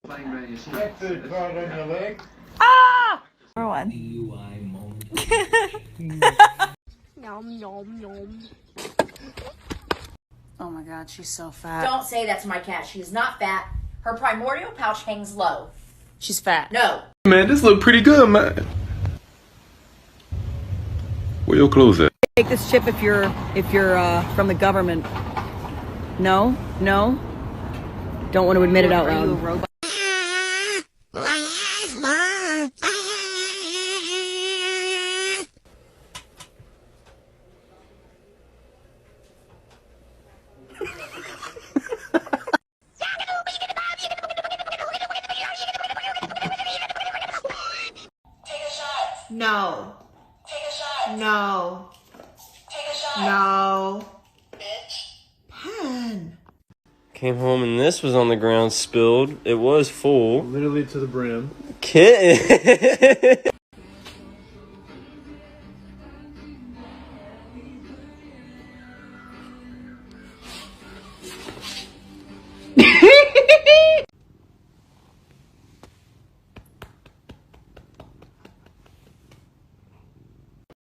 Pet food card on your leg. Ah! Number one. Yum, yum, yum. Oh my god, she's so fat. Don't say that to my cat. She's not fat. Her primordial pouch hangs low. She's fat. No. Man, this look pretty good, man. Where your clothes at? Take this chip if you're from the government. No? No? Don't want to admit it out loud. Are you a robot? No. Take a shot. No. Take a shot. No. Bitch. Pen. Came home and this was on the ground spilled. It was full. Literally to the brim. Kitten.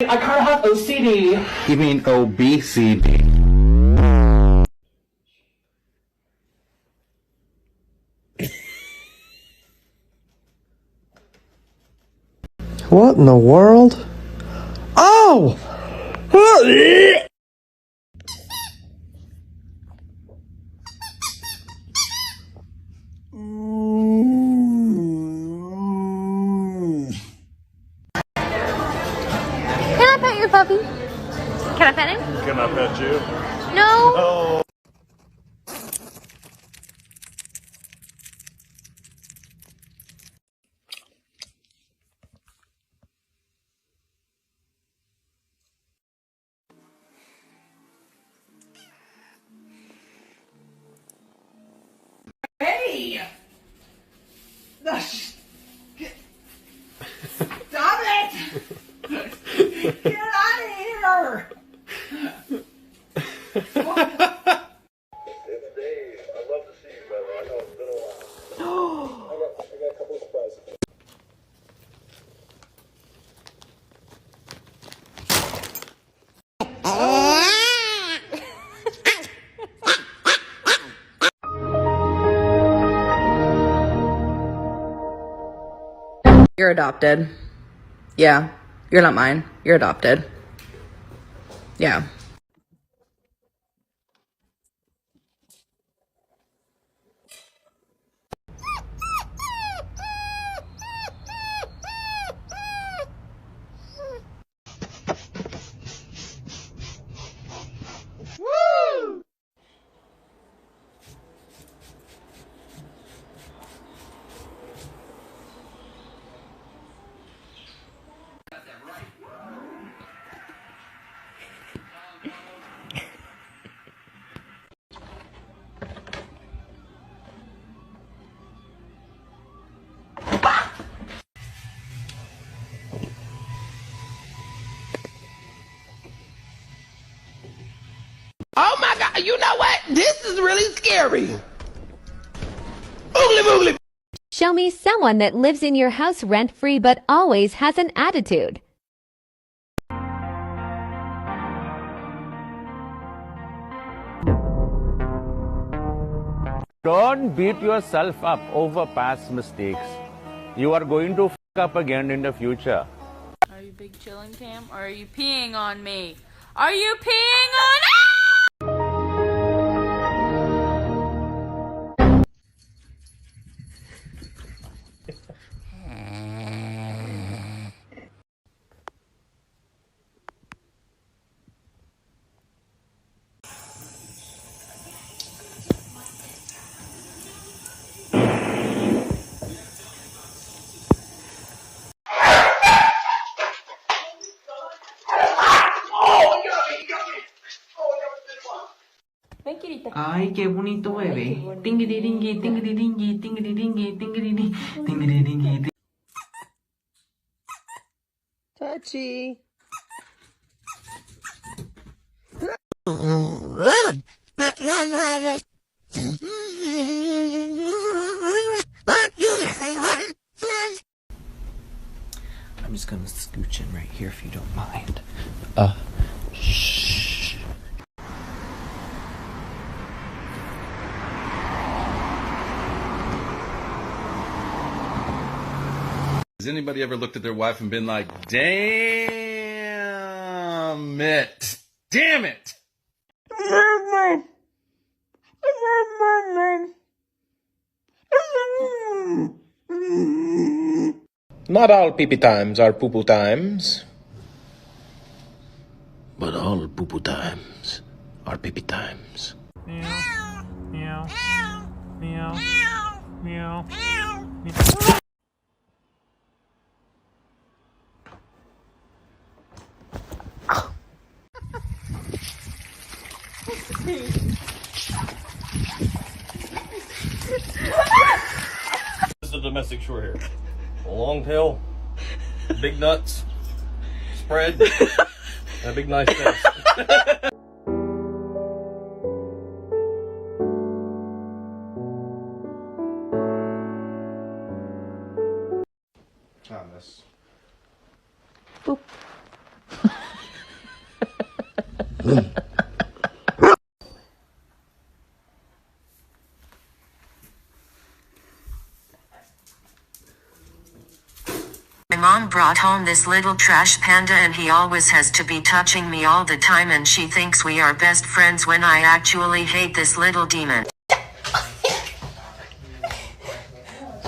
I kind of have OCD. You mean obesity? What in the world? Oh! Can I pet your puppy? Can I pet him? Can I pet you? No. Oh. Hey! Stop it! Get out of here! It's Dave. I'd love to see you, brother. I know it's been a while. I got a couple of surprises. You're adopted. Yeah. You're not mine. You're adopted. Yeah. Oh my god, you know what? This is really scary. Oogly boogly. Show me someone that lives in your house rent-free but always has an attitude. Don't beat yourself up over past mistakes. You are going to f up again in the future. Are you big chillin' Cam? Or are you peeing on me? Are you peeing on me? Ay, qué bonito bebé. Tingiri dingi, tingiri dingi, tingiri dingi, tingiri dingi, tingiri dingi. Touchy. just gonna scooch in right here if you don't mind. Shh. Has anybody ever looked at their wife and been like, damn it. Damn it. Not all pee-pee times are poo-poo times. But all poo-poo times are pee-pee times. Meow, meow, meow, meow, meow. This is a domestic short hair. A long tail, big nuts, spread, and a big nice face. Thomas. My mom brought home this little trash panda and he always has to be touching me all the time and she thinks we are best friends when I actually hate this little demon.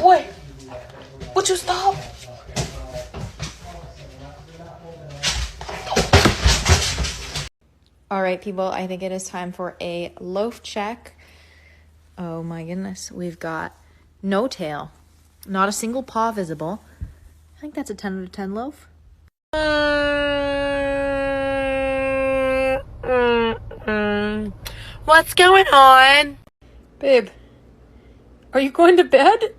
Wait. Would you stop? All right, people, I think it is time for a loaf check. Oh my goodness, we've got no tail, not a single paw visible. I think that's a 10 out of 10 loaf. What's going on? Babe, are you going to bed?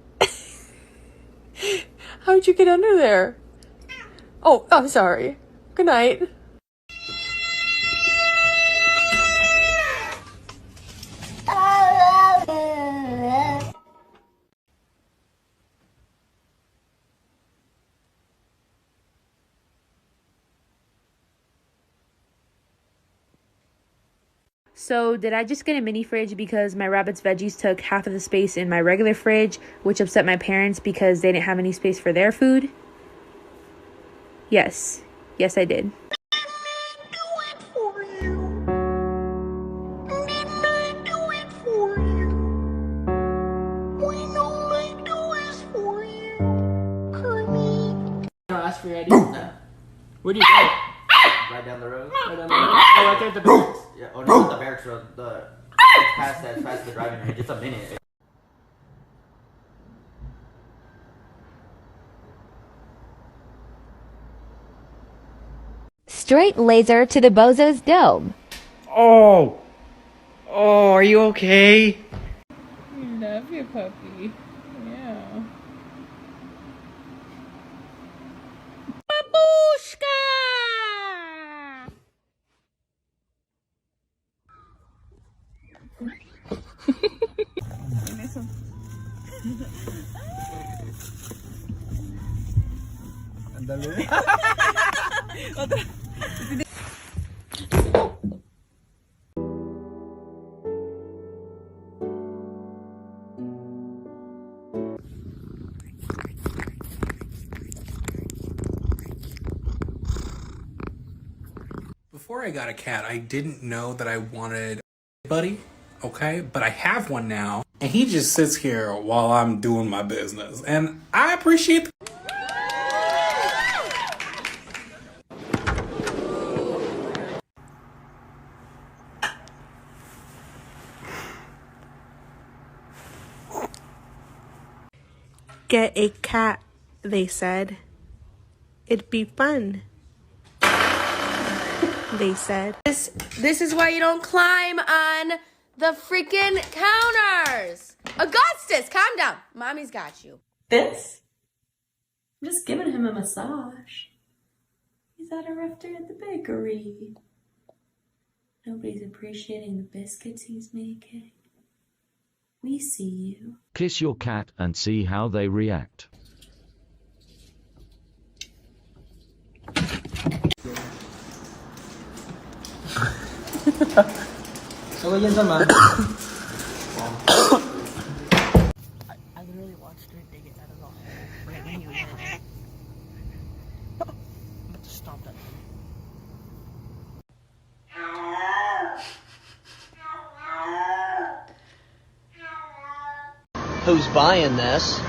How'd you get under there? Oh, I'm sorry. Good night. So did I just get a mini fridge because my Rabbit's veggies took half of the space in my regular fridge, which upset my parents because they didn't have any space for their food? Yes. Yes, I did. Ask for your ID. Where do you go? Right down the road. Right down the road. Oh, right there at the barracks. Yeah, oh no, not the barracks road. It's past that, it's past the driving range. It's a minute. Straight laser to the bozo's dome. Oh! Oh, are you okay? Love you, puppy. Yeah. Babushka! Before I got a cat, I didn't know that I wanted a buddy, okay? But I have one now, and he just sits here while I'm doing my business, and I appreciate Get a cat, they said. It'd be fun. They said. This is why you don't climb on the freaking counters. Augustus, calm down. Mommy's got you. This? I'm just giving him a massage. He's had a rough day at the bakery. Nobody's appreciating the biscuits he's making. We see you. Kiss your cat and see how they react. So again, sama. I literally watched her dig it out of the hole right when you were there. I'm about to stop that thing. Who's buying this?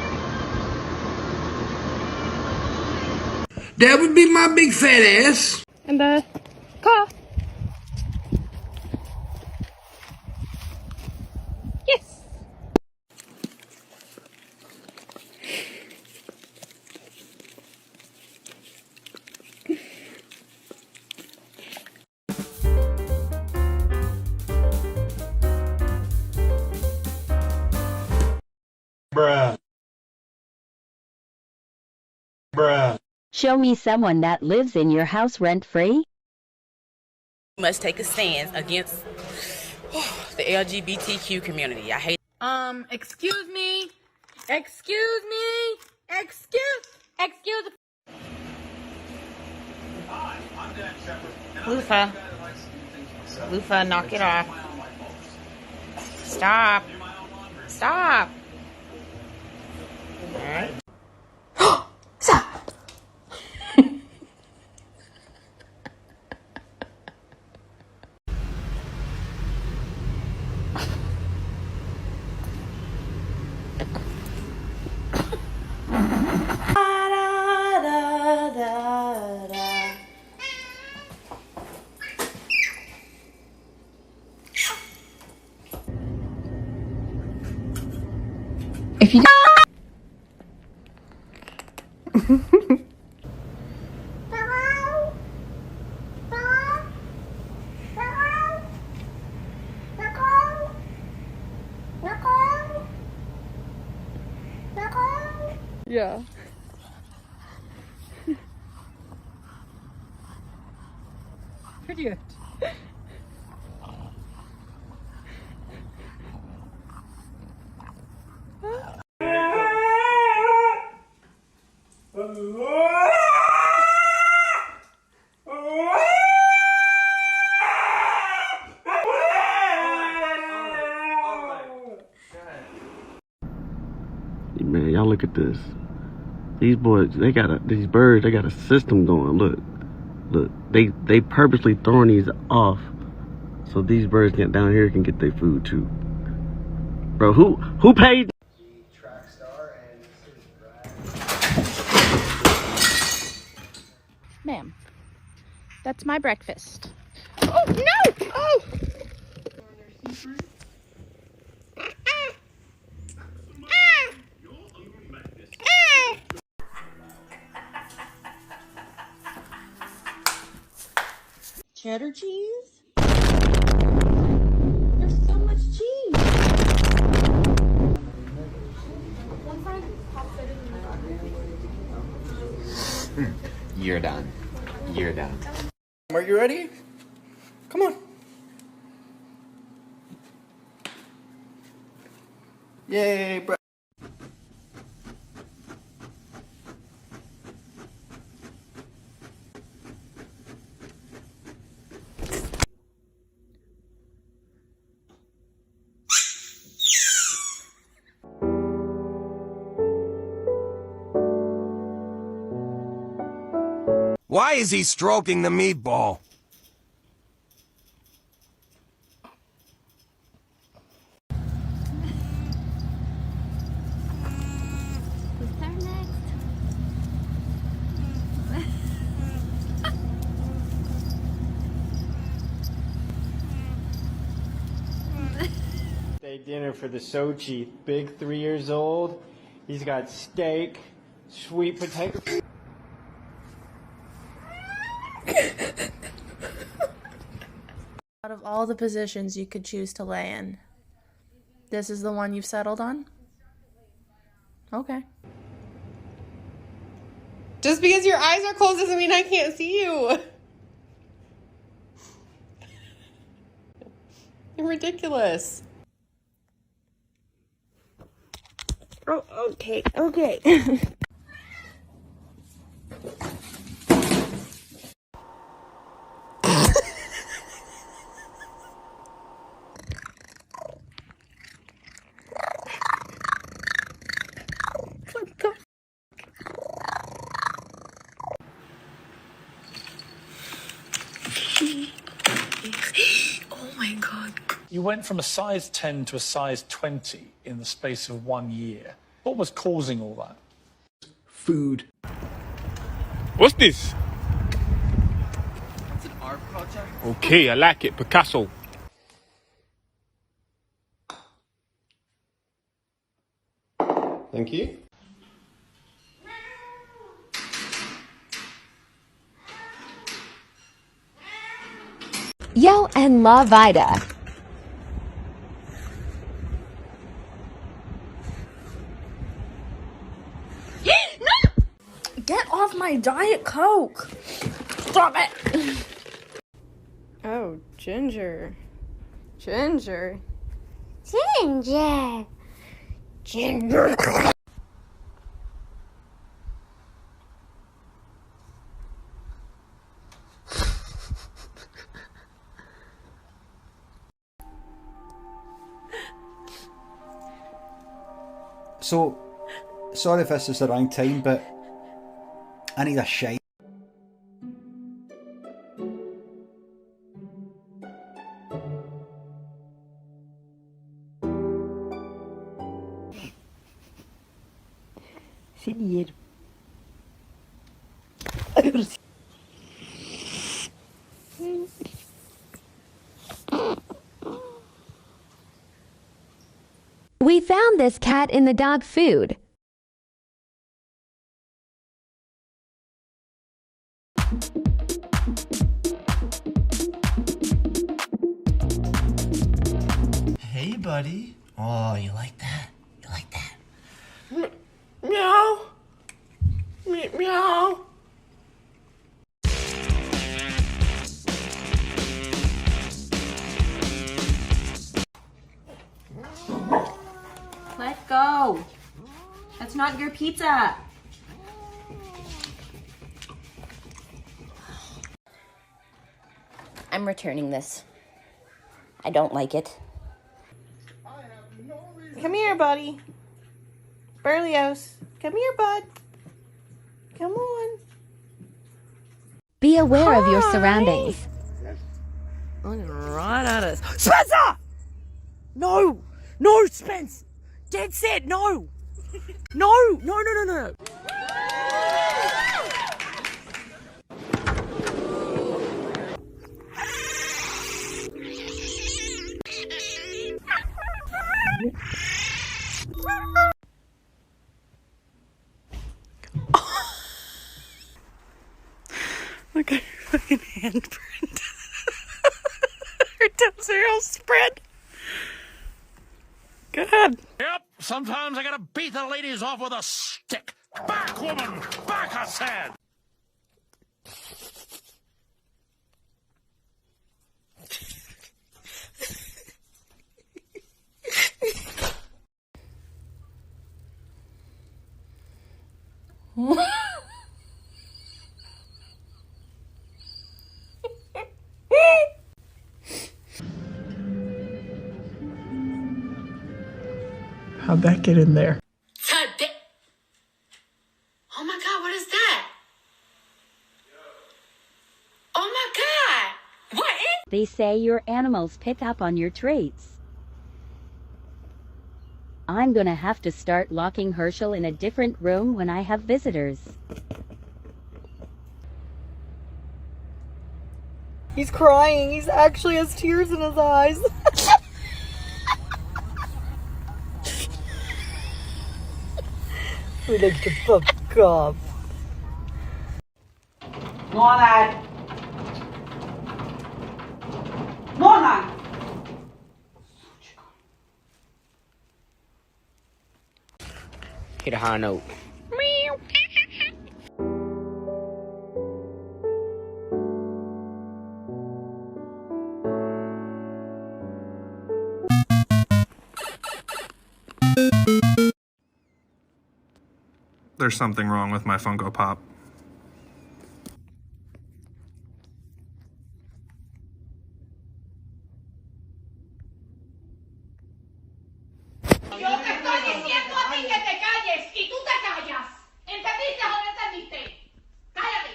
That would be my big fat ass. And the car. Yes. Bruh. Bruh. Show me someone that lives in your house rent-free. Must take a stance against the LGBTQ community. I hate. Excuse me. Excuse me. Excuse. Lufa, knock it off. Stop. Stop. Alright. If you Yeah. Idiot. Man, y'all look at this. These boys, these birds, they got a system going. Look, they purposely throwing these off so these birds down here can get their food too. Bro, who paid? Ma'am, that's my breakfast. Oh, no! Oh! Cheddar cheese? There's so much cheese. You're done. You're done. Are you ready? Come on. Yay, bro. Why is he stroking the meatball? Dinner for the Sochi. Big 3 years old. He's got steak, sweet potato. Out of all the positions you could choose to lay in, this is the one you've settled on? Okay. Just because your eyes are closed doesn't mean I can't see you. You're ridiculous. Oh, okay, okay. You went from a size 10 to a size 20 in the space of 1 year. What was causing all that? Food. What's this? It's an art project. Okay, I like it. Picasso. Thank you. Yo and La Vida. Get off my Diet Coke! Stop it! Oh, Ginger. Ginger. Ginger. Ginger. So, sorry if this is the wrong time, but I need a shite. Seni yerim. We found this cat in the dog food. Hey, buddy. Oh, you like that? You like that? Meow. Meow. Let go. That's not your pizza. I'm returning this. I don't like it. Come here, buddy. Berlioz. Come here, bud. Come on. Be aware of your surroundings. I'm gonna run out of this. Spencer! No! No, Spence! Dead set, no! No! No, no, no, no! Look at her fucking handprint. Her toes are all spread. Good. Yep, sometimes I gotta beat the ladies off with a stick. Back, woman! Back, I said! How'd that get in there? Oh my god, what is that? Oh my god! What is They say your animals pick up on your traits. I'm gonna have to start locking Herschel in a different room when I have visitors. He's crying. He's actually has tears in his eyes. We like to fuck off. Morning. Morning. Hit a high note. There's something wrong with my Funko Pop. Yo te estoy diciendo a ti que te calles y tú te callas. ¿Entendiste o no entendiste? Cállate.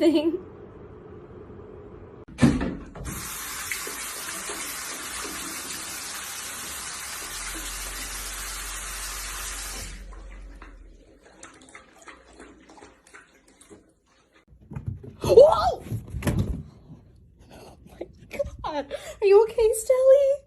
anything. Whoa! Oh my god. Are you okay, Stelly?